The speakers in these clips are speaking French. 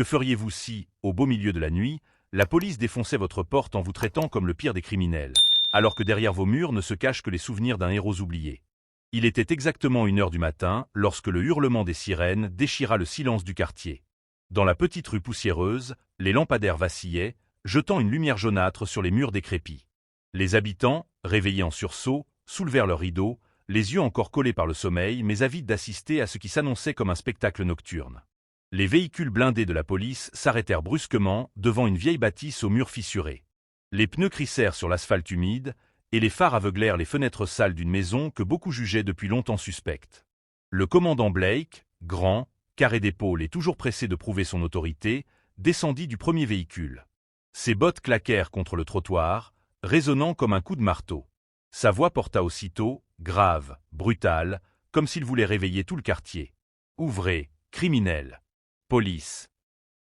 Que feriez-vous si, au beau milieu de la nuit, la police défonçait votre porte en vous traitant comme le pire des criminels, alors que derrière vos murs ne se cachent que les souvenirs d'un héros oublié? Il était exactement 1 heure du matin lorsque le hurlement des sirènes déchira le silence du quartier. Dans la petite rue poussiéreuse, les lampadaires vacillaient, jetant une lumière jaunâtre sur les murs décrépits. Les habitants, réveillés en sursaut, soulevèrent leurs rideaux, les yeux encore collés par le sommeil mais avides d'assister à ce qui s'annonçait comme un spectacle nocturne. Les véhicules blindés de la police s'arrêtèrent brusquement devant une vieille bâtisse aux murs fissurés. Les pneus crissèrent sur l'asphalte humide, et les phares aveuglèrent les fenêtres sales d'une maison que beaucoup jugeaient depuis longtemps suspecte. Le commandant Blake, grand, carré d'épaule et toujours pressé de prouver son autorité, descendit du premier véhicule. Ses bottes claquèrent contre le trottoir, résonnant comme un coup de marteau. Sa voix porta aussitôt, grave, brutale, comme s'il voulait réveiller tout le quartier. « Ouvrez, criminels. Police. »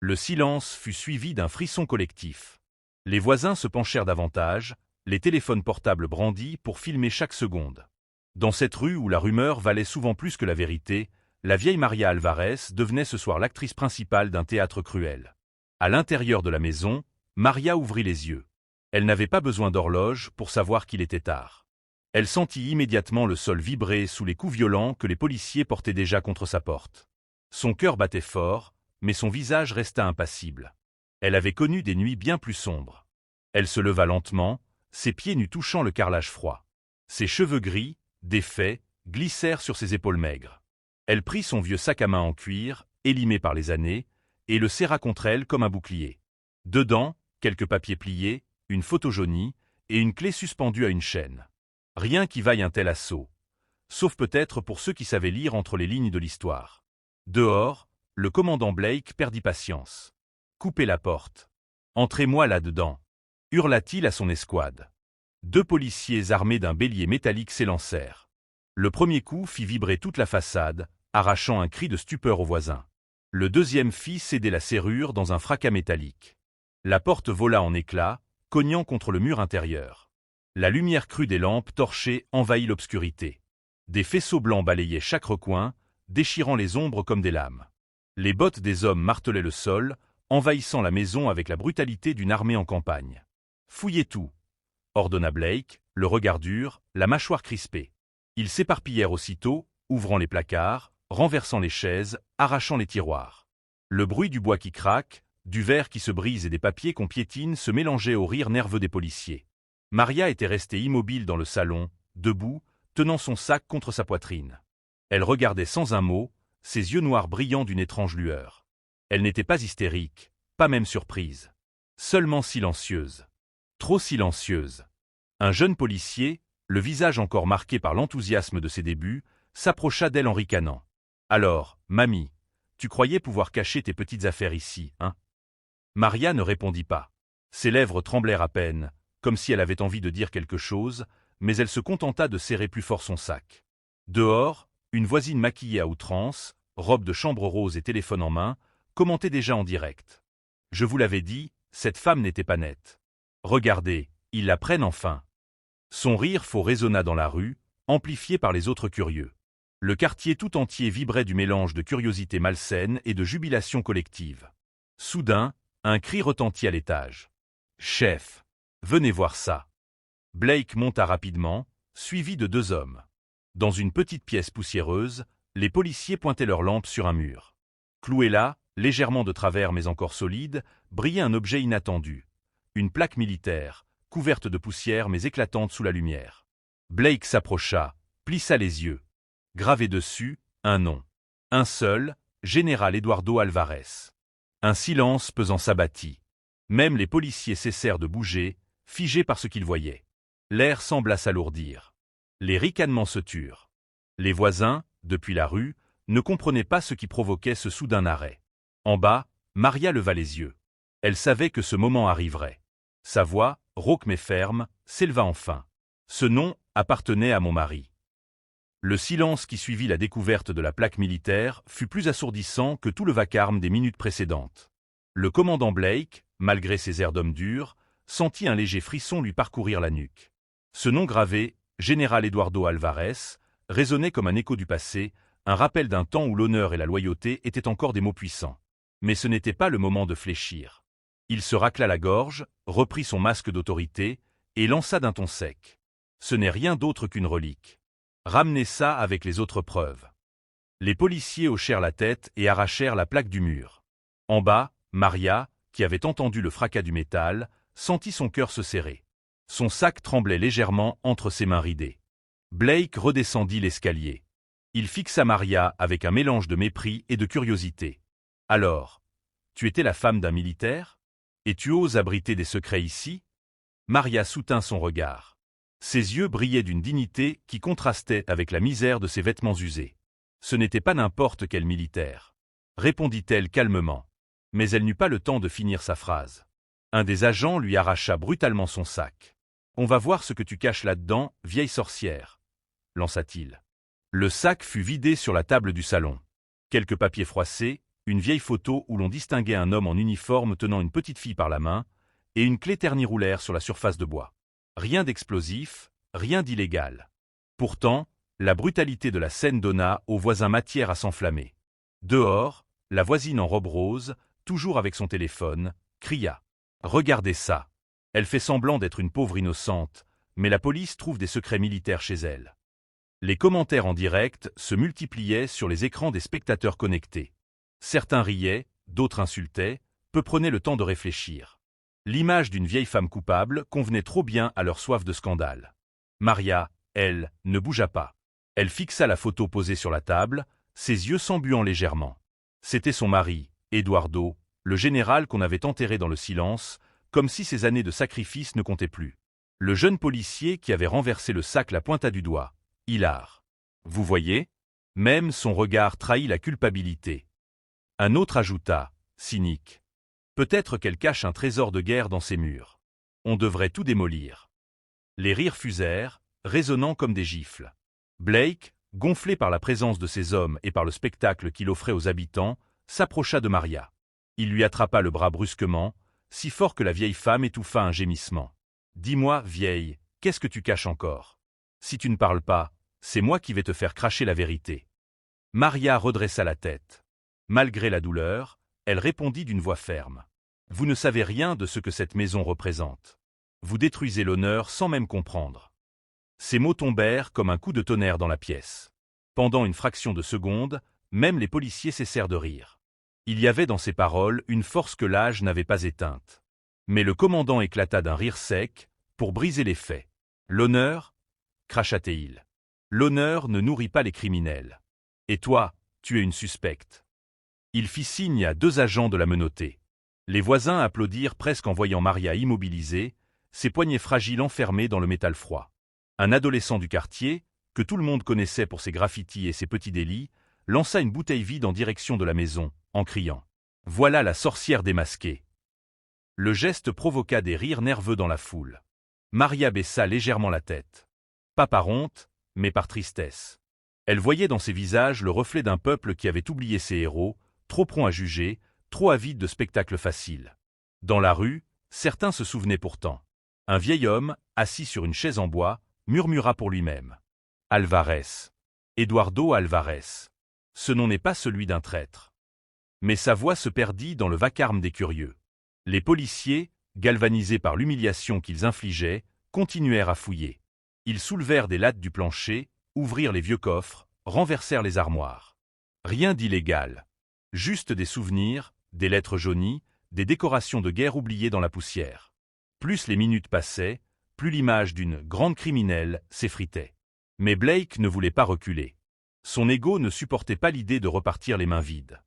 Le silence fut suivi d'un frisson collectif. Les voisins se penchèrent davantage, les téléphones portables brandis pour filmer chaque seconde. Dans cette rue où la rumeur valait souvent plus que la vérité, la vieille Maria Alvarez devenait ce soir l'actrice principale d'un théâtre cruel. À l'intérieur de la maison, Maria ouvrit les yeux. Elle n'avait pas besoin d'horloge pour savoir qu'il était tard. Elle sentit immédiatement le sol vibrer sous les coups violents que les policiers portaient déjà contre sa porte. Son cœur battait fort, mais son visage resta impassible. Elle avait connu des nuits bien plus sombres. Elle se leva lentement, ses pieds nus touchant le carrelage froid. Ses cheveux gris, défaits, glissèrent sur ses épaules maigres. Elle prit son vieux sac à main en cuir, élimé par les années, et le serra contre elle comme un bouclier. Dedans, quelques papiers pliés, une photo jaunie, et une clé suspendue à une chaîne. Rien qui vaille un tel assaut. Sauf peut-être pour ceux qui savaient lire entre les lignes de l'histoire. Dehors, le commandant Blake perdit patience. « Coupez la porte. Entrez-moi là-dedans » hurla-t-il à son escouade. 2 policiers armés d'un bélier métallique s'élancèrent. Le premier coup fit vibrer toute la façade, arrachant un cri de stupeur aux voisins. Le deuxième fit céder la serrure dans un fracas métallique. La porte vola en éclats, cognant contre le mur intérieur. La lumière crue des lampes torchées envahit l'obscurité. Des faisceaux blancs balayaient chaque recoin, déchirant les ombres comme des lames. Les bottes des hommes martelaient le sol, envahissant la maison avec la brutalité d'une armée en campagne. « Fouillez tout !» ordonna Blake, le regard dur, la mâchoire crispée. Ils s'éparpillèrent aussitôt, ouvrant les placards, renversant les chaises, arrachant les tiroirs. Le bruit du bois qui craque, du verre qui se brise et des papiers qu'on piétine se mélangeait au rire nerveux des policiers. Maria était restée immobile dans le salon, debout, tenant son sac contre sa poitrine. Elle regardait sans un mot, ses yeux noirs brillant d'une étrange lueur. Elle n'était pas hystérique, pas même surprise. Seulement silencieuse. Trop silencieuse. Un jeune policier, le visage encore marqué par l'enthousiasme de ses débuts, s'approcha d'elle en ricanant. « Alors, mamie, tu croyais pouvoir cacher tes petites affaires ici, hein ?» Maria ne répondit pas. Ses lèvres tremblèrent à peine, comme si elle avait envie de dire quelque chose, mais elle se contenta de serrer plus fort son sac. Dehors, une voisine maquillée à outrance, robe de chambre rose et téléphone en main, commentait déjà en direct. « Je vous l'avais dit, cette femme n'était pas nette. Regardez, ils la prennent enfin. » Son rire faux résonna dans la rue, amplifié par les autres curieux. Le quartier tout entier vibrait du mélange de curiosité malsaine et de jubilation collective. Soudain, un cri retentit à l'étage. « Chef, venez voir ça !» Blake monta rapidement, suivi de 2 hommes. Dans une petite pièce poussiéreuse, les policiers pointaient leurs lampes sur un mur. Cloué là, légèrement de travers mais encore solide, brillait un objet inattendu. Une plaque militaire, couverte de poussière mais éclatante sous la lumière. Blake s'approcha, plissa les yeux. Gravé dessus, un nom. Un seul, Général Eduardo Alvarez. Un silence pesant s'abattit. Même les policiers cessèrent de bouger, figés par ce qu'ils voyaient. L'air sembla s'alourdir. Les ricanements se turent. Les voisins, depuis la rue, ne comprenaient pas ce qui provoquait ce soudain arrêt. En bas, Maria leva les yeux. Elle savait que ce moment arriverait. Sa voix, rauque mais ferme, s'éleva enfin. Ce nom appartenait à mon mari. Le silence qui suivit la découverte de la plaque militaire fut plus assourdissant que tout le vacarme des minutes précédentes. Le commandant Blake, malgré ses airs d'homme dur, sentit un léger frisson lui parcourir la nuque. Ce nom gravé, Général Eduardo Alvarez, résonnait comme un écho du passé, un rappel d'un temps où l'honneur et la loyauté étaient encore des mots puissants. Mais ce n'était pas le moment de fléchir. Il se racla la gorge, reprit son masque d'autorité, et lança d'un ton sec. Ce n'est rien d'autre qu'une relique. Ramenez ça avec les autres preuves. Les policiers hochèrent la tête et arrachèrent la plaque du mur. En bas, Maria, qui avait entendu le fracas du métal, sentit son cœur se serrer. Son sac tremblait légèrement entre ses mains ridées. Blake redescendit l'escalier. Il fixa Maria avec un mélange de mépris et de curiosité. « Alors, tu étais la femme d'un militaire? Et tu oses abriter des secrets ici ?» Maria soutint son regard. Ses yeux brillaient d'une dignité qui contrastait avec la misère de ses vêtements usés. « Ce n'était pas n'importe quel militaire, » répondit-elle calmement. Mais elle n'eut pas le temps de finir sa phrase. Un des agents lui arracha brutalement son sac. « On va voir ce que tu caches là-dedans, vieille sorcière, » lança-t-il. Le sac fut vidé sur la table du salon. Quelques papiers froissés, une vieille photo où l'on distinguait un homme en uniforme tenant une petite fille par la main, et une clé ternie roulèrent sur la surface de bois. Rien d'explosif, rien d'illégal. Pourtant, la brutalité de la scène donna aux voisins matière à s'enflammer. Dehors, la voisine en robe rose, toujours avec son téléphone, cria. « Regardez ça. Elle fait semblant d'être une pauvre innocente, mais la police trouve des secrets militaires chez elle. » Les commentaires en direct se multipliaient sur les écrans des spectateurs connectés. Certains riaient, d'autres insultaient, peu prenaient le temps de réfléchir. L'image d'une vieille femme coupable convenait trop bien à leur soif de scandale. Maria, elle, ne bougea pas. Elle fixa la photo posée sur la table, ses yeux s'embuant légèrement. C'était son mari, Eduardo, le général qu'on avait enterré dans le silence, comme si ses années de sacrifice ne comptaient plus. Le jeune policier qui avait renversé le sac la pointa du doigt. Hilar. Vous voyez? Même son regard trahit la culpabilité. Un autre ajouta, cynique. Peut-être qu'elle cache un trésor de guerre dans ses murs. On devrait tout démolir. Les rires fusèrent, résonnant comme des gifles. Blake, gonflé par la présence de ces hommes et par le spectacle qu'il offrait aux habitants, s'approcha de Maria. Il lui attrapa le bras brusquement, si fort que la vieille femme étouffa un gémissement. « Dis-moi, vieille, qu'est-ce que tu caches encore? Si tu ne parles pas, c'est moi qui vais te faire cracher la vérité. » Maria redressa la tête. Malgré la douleur, elle répondit d'une voix ferme. « Vous ne savez rien de ce que cette maison représente. Vous détruisez l'honneur sans même comprendre. » Ces mots tombèrent comme un coup de tonnerre dans la pièce. Pendant une fraction de seconde, même les policiers cessèrent de rire. Il y avait dans ces paroles une force que l'âge n'avait pas éteinte. Mais le commandant éclata d'un rire sec, pour briser les faits. « L'honneur » cracha-t-il. « L'honneur ne nourrit pas les criminels. Et toi, tu es une suspecte. » Il fit signe à deux agents de la menotter. Les voisins applaudirent presque en voyant Maria immobilisée, ses poignets fragiles enfermés dans le métal froid. Un adolescent du quartier, que tout le monde connaissait pour ses graffitis et ses petits délits, lança une bouteille vide en direction de la maison, en criant « Voilà la sorcière démasquée !» Le geste provoqua des rires nerveux dans la foule. Maria baissa légèrement la tête. Pas par honte, mais par tristesse. Elle voyait dans ces visages le reflet d'un peuple qui avait oublié ses héros, trop prompt à juger, trop avide de spectacles faciles. Dans la rue, certains se souvenaient pourtant. Un vieil homme, assis sur une chaise en bois, murmura pour lui-même. « Alvarez. Eduardo Alvarez. Ce nom n'est pas celui d'un traître. » Mais sa voix se perdit dans le vacarme des curieux. Les policiers, galvanisés par l'humiliation qu'ils infligeaient, continuèrent à fouiller. Ils soulevèrent des lattes du plancher, ouvrirent les vieux coffres, renversèrent les armoires. Rien d'illégal. Juste des souvenirs, des lettres jaunies, des décorations de guerre oubliées dans la poussière. Plus les minutes passaient, plus l'image d'une grande criminelle s'effritait. Mais Blake ne voulait pas reculer. Son ego ne supportait pas l'idée de repartir les mains vides.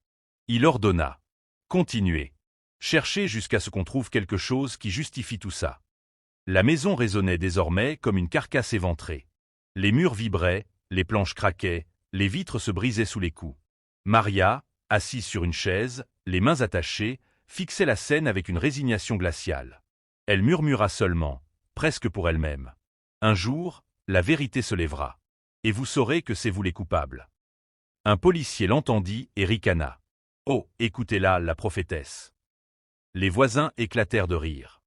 Il ordonna. Continuez. Cherchez jusqu'à ce qu'on trouve quelque chose qui justifie tout ça. La maison résonnait désormais comme une carcasse éventrée. Les murs vibraient, les planches craquaient, les vitres se brisaient sous les coups. Maria, assise sur une chaise, les mains attachées, fixait la scène avec une résignation glaciale. Elle murmura seulement, presque pour elle-même. Un jour, la vérité se lèvera. Et vous saurez que c'est vous les coupables. Un policier l'entendit et ricana. Oh, écoutez-la, la prophétesse. Les voisins éclatèrent de rire.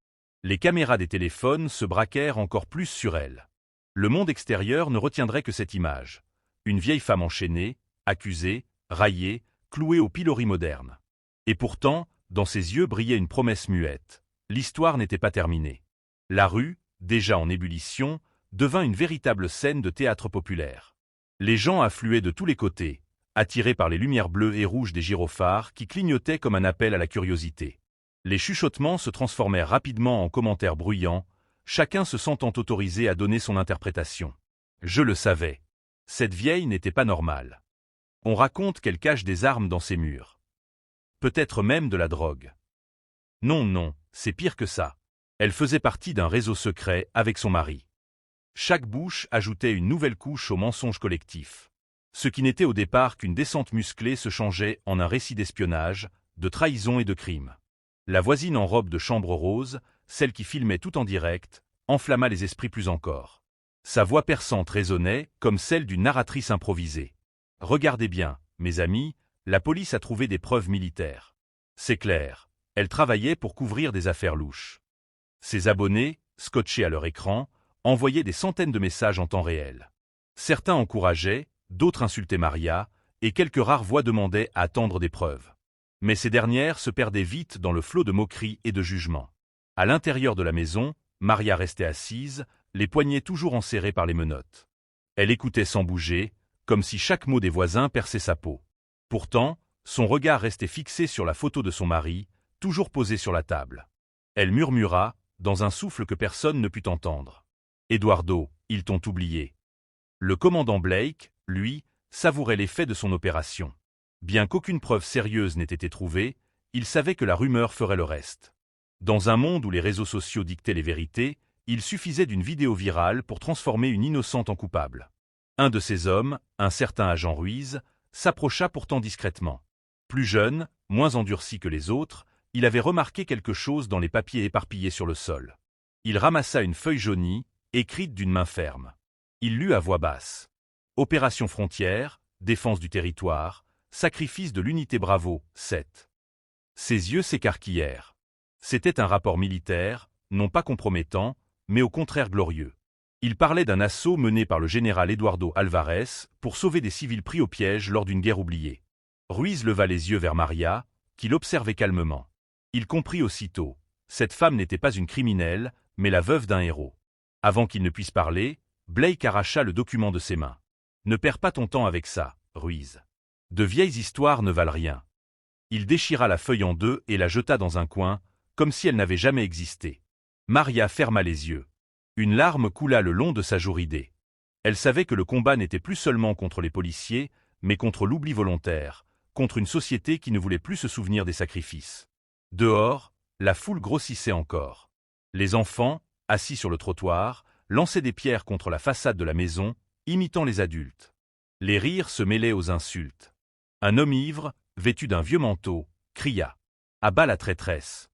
Les caméras des téléphones se braquèrent encore plus sur elle. Le monde extérieur ne retiendrait que cette image. Une vieille femme enchaînée, accusée, raillée, clouée au pilori moderne. Et pourtant, dans ses yeux brillait une promesse muette. L'histoire n'était pas terminée. La rue, déjà en ébullition, devint une véritable scène de théâtre populaire. Les gens affluaient de tous les côtés, attirés par les lumières bleues et rouges des gyrophares qui clignotaient comme un appel à la curiosité. Les chuchotements se transformèrent rapidement en commentaires bruyants, chacun se sentant autorisé à donner son interprétation. Je le savais. Cette vieille n'était pas normale. On raconte qu'elle cache des armes dans ses murs. Peut-être même de la drogue. Non, non, c'est pire que ça. Elle faisait partie d'un réseau secret avec son mari. Chaque bouche ajoutait une nouvelle couche au mensonge collectif. Ce qui n'était au départ qu'une descente musclée se changeait en un récit d'espionnage, de trahison et de crime. La voisine en robe de chambre rose, celle qui filmait tout en direct, enflamma les esprits plus encore. Sa voix perçante résonnait comme celle d'une narratrice improvisée. « Regardez bien, mes amis, la police a trouvé des preuves militaires. C'est clair, elle travaillait pour couvrir des affaires louches. » Ses abonnés, scotchés à leur écran, envoyaient des centaines de messages en temps réel. Certains encourageaient, d'autres insultaient Maria, et quelques rares voix demandaient à attendre des preuves. Mais ces dernières se perdaient vite dans le flot de moqueries et de jugements. À l'intérieur de la maison, Maria restait assise, les poignets toujours enserrés par les menottes. Elle écoutait sans bouger, comme si chaque mot des voisins perçait sa peau. Pourtant, son regard restait fixé sur la photo de son mari, toujours posée sur la table. Elle murmura, dans un souffle que personne ne put entendre. « Eduardo, ils t'ont oublié. » Le commandant Blake, lui, savourait l'effet de son opération. Bien qu'aucune preuve sérieuse n'ait été trouvée, il savait que la rumeur ferait le reste. Dans un monde où les réseaux sociaux dictaient les vérités, il suffisait d'une vidéo virale pour transformer une innocente en coupable. Un de ces hommes, un certain agent Ruiz, s'approcha pourtant discrètement. Plus jeune, moins endurci que les autres, il avait remarqué quelque chose dans les papiers éparpillés sur le sol. Il ramassa une feuille jaunie, écrite d'une main ferme. Il lut à voix basse. « Opération Frontière, défense du territoire, sacrifice de l'unité Bravo, 7. » Ses yeux s'écarquillèrent. C'était un rapport militaire, non pas compromettant, mais au contraire glorieux. Il parlait d'un assaut mené par le général Eduardo Alvarez pour sauver des civils pris au piège lors d'une guerre oubliée. Ruiz leva les yeux vers Maria, qui l'observait calmement. Il comprit aussitôt. Cette femme n'était pas une criminelle, mais la veuve d'un héros. Avant qu'il ne puisse parler, Blake arracha le document de ses mains. « Ne perds pas ton temps avec ça, Ruiz. De vieilles histoires ne valent rien. » Il déchira la feuille en deux et la jeta dans un coin, comme si elle n'avait jamais existé. Maria ferma les yeux. Une larme coula le long de sa joue ridée. Elle savait que le combat n'était plus seulement contre les policiers, mais contre l'oubli volontaire, contre une société qui ne voulait plus se souvenir des sacrifices. Dehors, la foule grossissait encore. Les enfants, assis sur le trottoir, lançaient des pierres contre la façade de la maison, imitant les adultes. Les rires se mêlaient aux insultes. Un homme ivre, vêtu d'un vieux manteau, cria « À bas la traîtresse !»